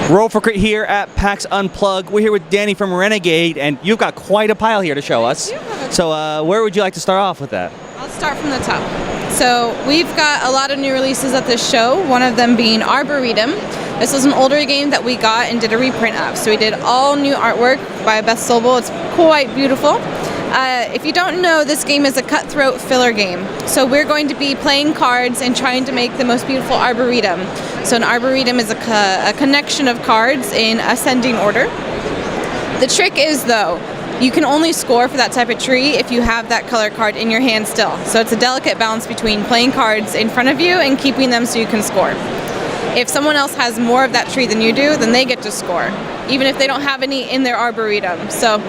Roll for Crit here at PAX Unplugged. We're here with Danny from Renegade, and you've got quite a pile here to show us. So where would you like to start off with that? I'll start from the top. So we've got a lot of new releases at this show, one of them being Arboretum. This was an older game that we got and did a reprint of. So we did all new artwork by Beth Sobel. It's quite beautiful. If you don't know, this game is a cutthroat filler game. So we're going to be playing cards and trying to make the most beautiful arboretum. So an arboretum is a connection of cards in ascending order. The trick is, though, you can only score for that type of tree if you have that color card in your hand still. So it's a delicate balance between playing cards in front of you and keeping them so you can score. If someone else has more of that tree than you do, then they get to score, even if they don't have any in their arboretum. So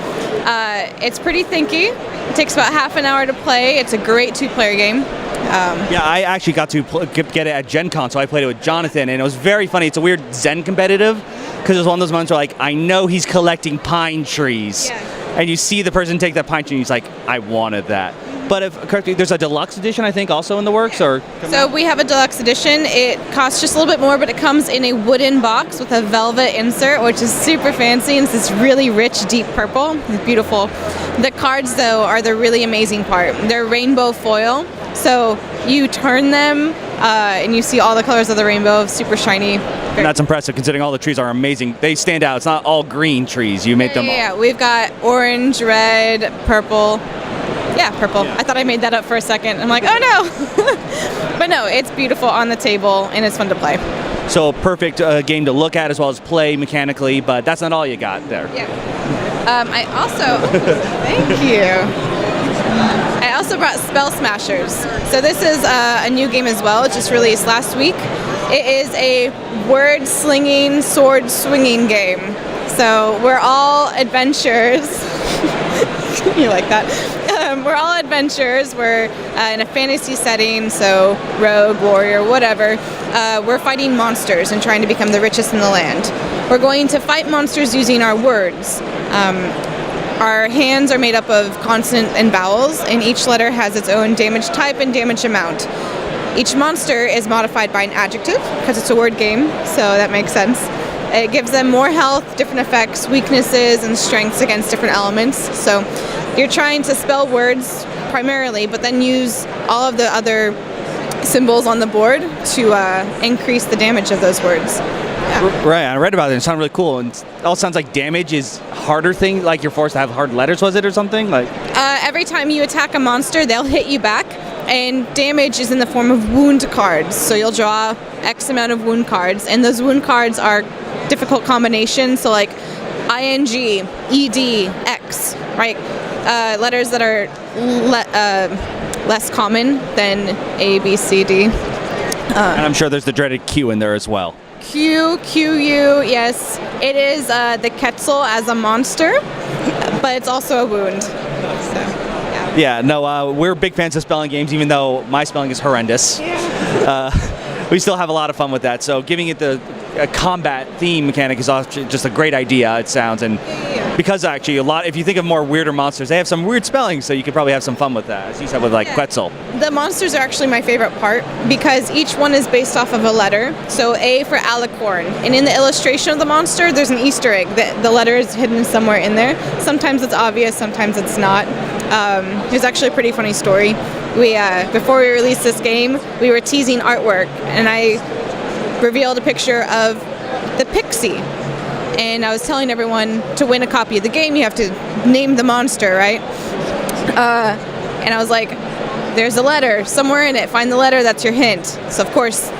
it's pretty thinky. It takes about half an hour to play. It's a great two-player game. Yeah, I actually got to get it at Gen Con, so I played it with Jonathan, and it was very funny. It's a weird Zen competitive, because it was one of those moments where, like, I know he's collecting pine trees, and you see the person take that pine tree, and he's like, I wanted that. But correct me, there's a deluxe edition, I think, also in the works, or? So we have a deluxe edition. It costs just a little bit more, but it comes in a wooden box with a velvet insert, which is super fancy, and it's this really rich, deep purple. It's beautiful. The cards, though, are the really amazing part. They're rainbow foil, so you turn them, and you see all the colors of the rainbow, super shiny. And that's impressive, considering all the trees are amazing. They stand out. It's not all green trees. You made them all. Yeah, we've got orange, red, purple. Yeah, purple. Yeah. I thought I made that up for a second. I'm like, oh no! But no, it's beautiful on the table, and it's fun to play. So perfect game to look at as well as play mechanically, but that's not all you got there. Yeah. I also, thank you. I also brought Spell Smashers. So this is a new game as well. It just released last week. It is a word-slinging, sword-swinging game. So we're all adventurers. You like that? We're all adventurers. We're in a fantasy setting, so rogue, warrior, whatever. We're fighting monsters and trying to become the richest in the land. We're going to fight monsters using our words. Our hands are made up of consonant and vowels, and each letter has its own damage type and damage amount. Each monster is modified by an adjective, because it's a word game, so that makes sense. It gives them more health, different effects, weaknesses, and strengths against different elements. So you're trying to spell words primarily, but then use all of the other symbols on the board to increase the damage of those words. Yeah. Right, I read about it. It sounded really cool. And it all sounds like damage is harder thing, like you're forced to have hard letters, was it, or something? Like every time you attack a monster, they'll hit you back. And damage is in the form of wound cards. So you'll draw X amount of wound cards, and those wound cards are difficult combinations. So like ING, ED, X, right? Letters that are less common than A, B, C, D. And I'm sure there's the dreaded Q in there as well. Q, QU, yes. It is the Quetzal as a monster, but it's also a wound. So, yeah. Yeah, no, we're big fans of spelling games, even though my spelling is horrendous. Yeah. We still have a lot of fun with that. So giving it the combat theme mechanic is just a great idea, it sounds. And because actually if you think of more weirder monsters, they have some weird spelling, so you could probably have some fun with that, as you said with like Quetzal. The monsters are actually my favorite part because each one is based off of a letter. So A for alicorn. And in the illustration of the monster, there's an Easter egg. The letter is hidden somewhere in there. Sometimes it's obvious, sometimes it's not. It's actually a pretty funny story. Before we released this game, we were teasing artwork, and I revealed a picture of the pixie. And I was telling everyone to win a copy of the game, you have to name the monster, right? And I was like, there's a letter somewhere in it. Find the letter, that's your hint. So of course,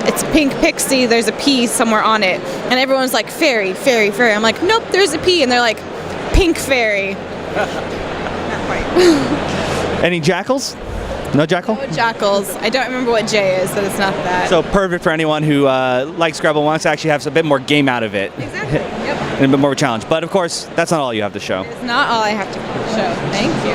it's pink pixie, there's a P somewhere on it. And everyone's like, fairy, fairy, fairy. I'm like, nope, there's a P. And they're like, pink fairy. Not quite. Any jackals? No jackal? No jackals. I don't remember what J is, but it's not that. So perfect for anyone who likes Scrabble, wants to actually have a bit more game out of it. Exactly. Yep. And a bit more of a challenge. But of course, that's not all you have to show. It's not all I have to show. Thank you.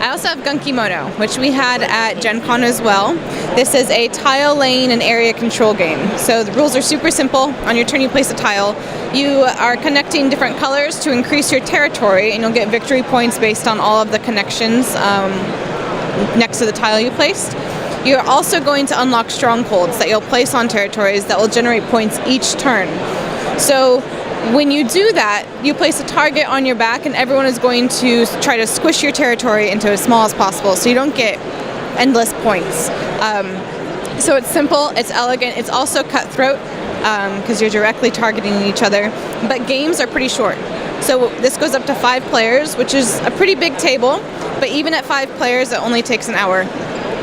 I also have Gunkimono, which we had at Gen Con as well. This is a tile laying and area control game. So the rules are super simple. On your turn, you place a tile. You are connecting different colors to increase your territory, and you'll get victory points based on all of the connections next to the tile you placed. You're also going to unlock strongholds that you'll place on territories that will generate points each turn. So when you do that, you place a target on your back, and everyone is going to try to squish your territory into as small as possible, so you don't get endless points. So it's simple, it's elegant, it's also cutthroat because you're directly targeting each other, but games are pretty short. So this goes up to 5 players, which is a pretty big table, but even at 5 players, it only takes an hour.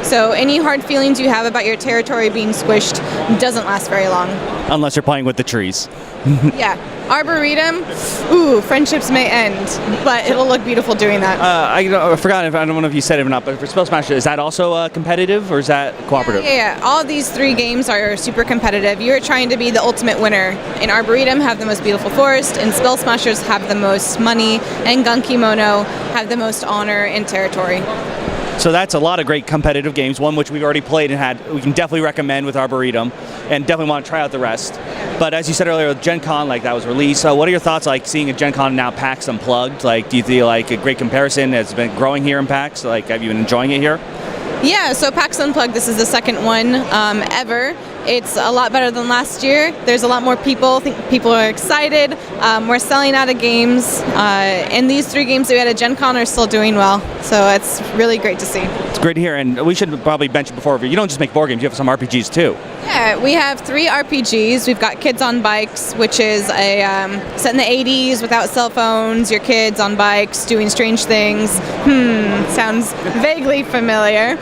So any hard feelings you have about your territory being squished doesn't last very long. Unless you're playing with the trees. Yeah. Arboretum, ooh, friendships may end, but it'll look beautiful doing that. I forgot, I don't know if you said it or not, but for Spell Smasher, is that also competitive or is that cooperative? Yeah. All these 3 games are super competitive. You're trying to be the ultimate winner. In Arboretum, have the most beautiful forest, and Spell Smashers have the most money, and Gunkimono have the most honor and territory. So that's a lot of great competitive games, one which we've already played and had. We can definitely recommend with Arboretum, and definitely want to try out the rest. But as you said earlier, with Gen Con, like that was released. So what are your thoughts, like seeing a Gen Con now PAX Unplugged? Like, do you feel like a great comparison has been growing here in PAX? Like, have you been enjoying it here? Yeah, so PAX Unplugged, this is the second one ever. It's a lot better than last year. There's a lot more people. I think people are excited. We're selling out of games. And these 3 games that we had at Gen Con are still doing well. So it's really great to see. It's great to hear. And we should probably mention before, you don't just make board games, you have some RPGs too. Yeah, we have 3 RPGs. We've got Kids on Bikes, which is a set in the 80s without cell phones, your kids on bikes doing strange things. Sounds vaguely familiar.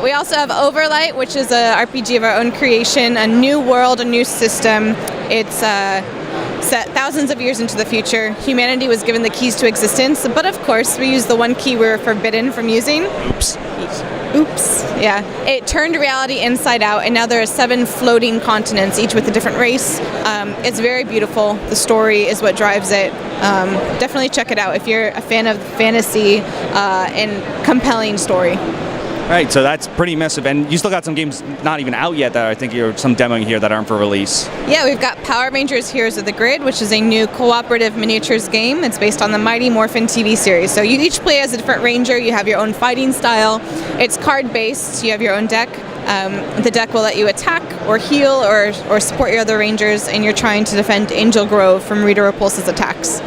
We also have Overlight, which is a RPG of our own creation, a new world, a new system. It's set thousands of years into the future. Humanity was given the keys to existence, but of course we use the one key we were forbidden from using. Oops. Yeah. It turned reality inside out, and now there are 7 floating continents, each with a different race. It's very beautiful. The story is what drives it. Definitely check it out if you're a fan of fantasy and compelling story. Right, so that's pretty massive, and you still got some games not even out yet that I think you're some demoing here that aren't for release. Yeah, we've got Power Rangers Heroes of the Grid, which is a new cooperative miniatures game. It's based on the Mighty Morphin TV series. So you each play as a different ranger, you have your own fighting style. It's card-based, you have your own deck. The deck will let you attack or heal or support your other rangers, and you're trying to defend Angel Grove from Rita Repulsa's attacks.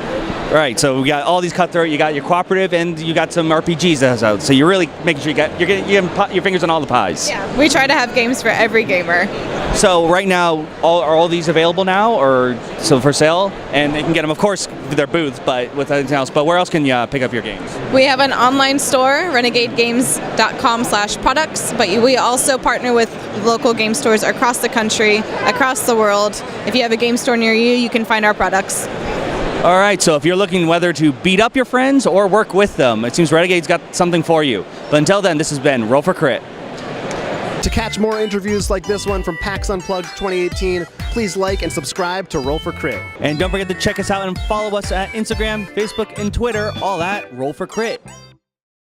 Right, so we got all these cutthroat, you got your cooperative, and you got some RPGs that's out. So you're really making sure you're getting your fingers on all the pies. Yeah, we try to have games for every gamer. So right now, are all these available now, or so for sale? And they can get them, of course, with their booth, but with anything else. But where else can you pick up your games? We have an online store, renegadegames.com/products, but we also partner with local game stores across the country, across the world. If you have a game store near you, you can find our products. All right, so if you're looking whether to beat up your friends or work with them, it seems Renegade's got something for you. But until then, this has been Roll for Crit. To catch more interviews like this one from PAX Unplugged 2018, please like and subscribe to Roll for Crit. And don't forget to check us out and follow us at Instagram, Facebook, and Twitter, all at Roll for Crit.